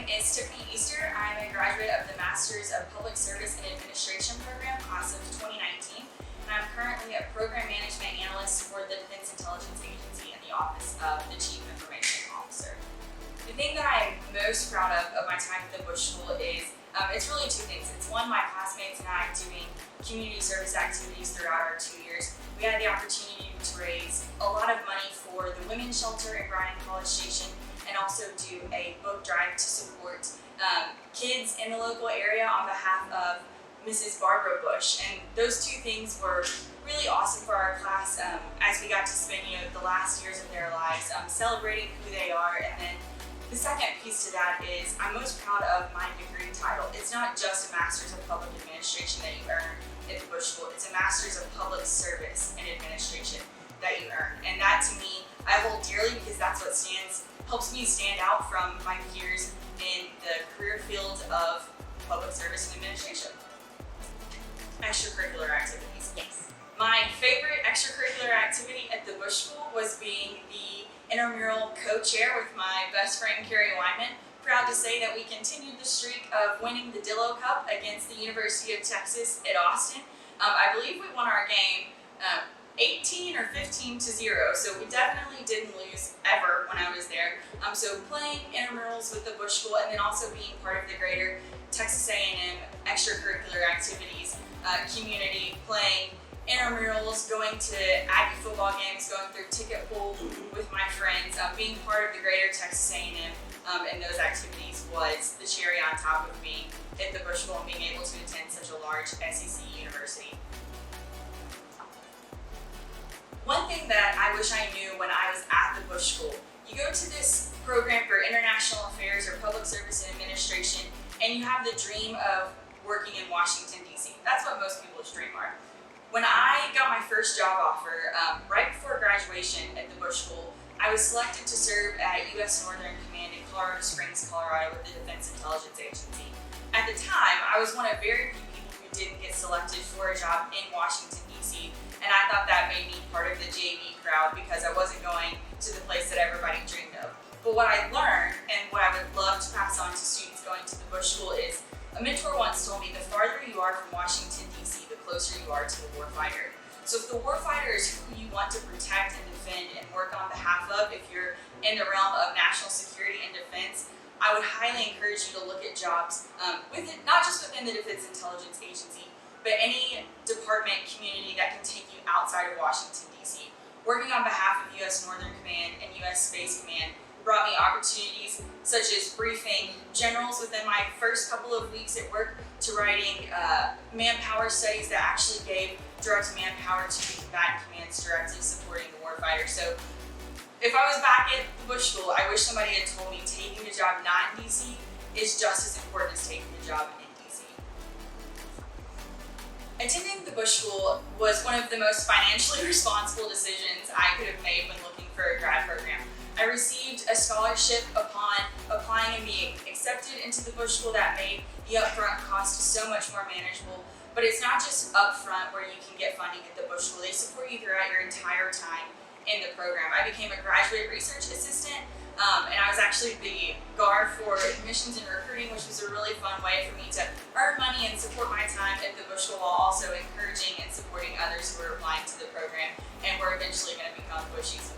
is Tiffany Easter. I'm a graduate of the Masters of Public Service and Administration program, class of 2019, and I'm currently a Program Management Analyst for the Defense Intelligence Agency in the Office of the Chief Information Officer. The thing that I'm most proud of my time at the Bush School is, it's really two things. It's one, my classmates and I doing community service activities throughout our 2 years. We had the opportunity to raise a lot of money for the women's shelter in Bryan College Station, and also do a book drive to support kids in the local area on behalf of Mrs. Barbara Bush. And those two things were really awesome for our class as we got to spend the last years of their lives celebrating who they are. And then the second piece to that is I'm most proud of my degree title. It's not just a Master's of Public Administration that you earn at the Bush School, it's a Master's of Public Service and Administration that you earn. And that to me, I hold dearly because that's what helps me stand out from my peers in the career field of public service and administration. Extracurricular activities. Yes. My favorite extracurricular activity at the Bush School was being the intramural co-chair with my best friend Carrie Wyman. Proud to say that we continued the streak of winning the Dillo Cup against the University of Texas at Austin. I believe we won our game 18 or 15 to 0, so we definitely didn't lose ever when I was there. So playing intramurals with the Bush School and then also being part of the greater Texas A&M extracurricular activities, community, playing intramurals, going to Aggie football games, going through ticket pool with my friends, being part of the greater Texas A&M and those activities was the cherry on top of being at the Bush School and being able to attend such a large SEC university. One thing that I wish I knew when I was at the Bush School, you go to this program for international affairs or public service and administration, and you have the dream of working in Washington, D.C. That's what most people's dream are. When I got my first job offer, right before graduation at the Bush School, I was selected to serve at U.S. Northern Command in Colorado Springs, Colorado with the Defense Intelligence Agency. At the time, I was one of very few people who didn't get selected for a job in Washington, D.C., and I thought that made me part of the JV crowd because I wasn't going to the place that everybody dreamed of. But what I learned and what I would love to pass on to students going to the Bush School is a mentor once told me the farther you are from Washington, D.C., the closer you are to the warfighter. So if the warfighter is who you want to protect and defend and work on behalf of, if you're in the realm of national security and defense, I would highly encourage you to look at jobs not just within the Defense Intelligence Agency, but any department, community that can take you outside of Washington, D.C. Working on behalf of U.S. Northern Command and U.S. Space Command brought me opportunities such as briefing generals within my first couple of weeks at work to writing manpower studies that actually gave direct manpower to the combatant commands directly supporting the warfighter. So if I was back at the Bush School, I wish somebody had told me taking a job not in D.C. is just as important as taking a job in D.C. Attending the Bush School was one of the most financially responsible decisions I could have made when looking for a grad program. I received a scholarship upon applying and being accepted into the Bush School that made the upfront cost so much more manageable. But it's not just upfront where you can get funding at the Bush School. They support you throughout your entire time in the program. I became a graduate research assistant, and I was actually the guard for admissions and recruiting, which was a really fun way for me to earn money and support my time at the Bush School while also encouraging and supporting others who were applying to the program and were eventually going to become Bushies.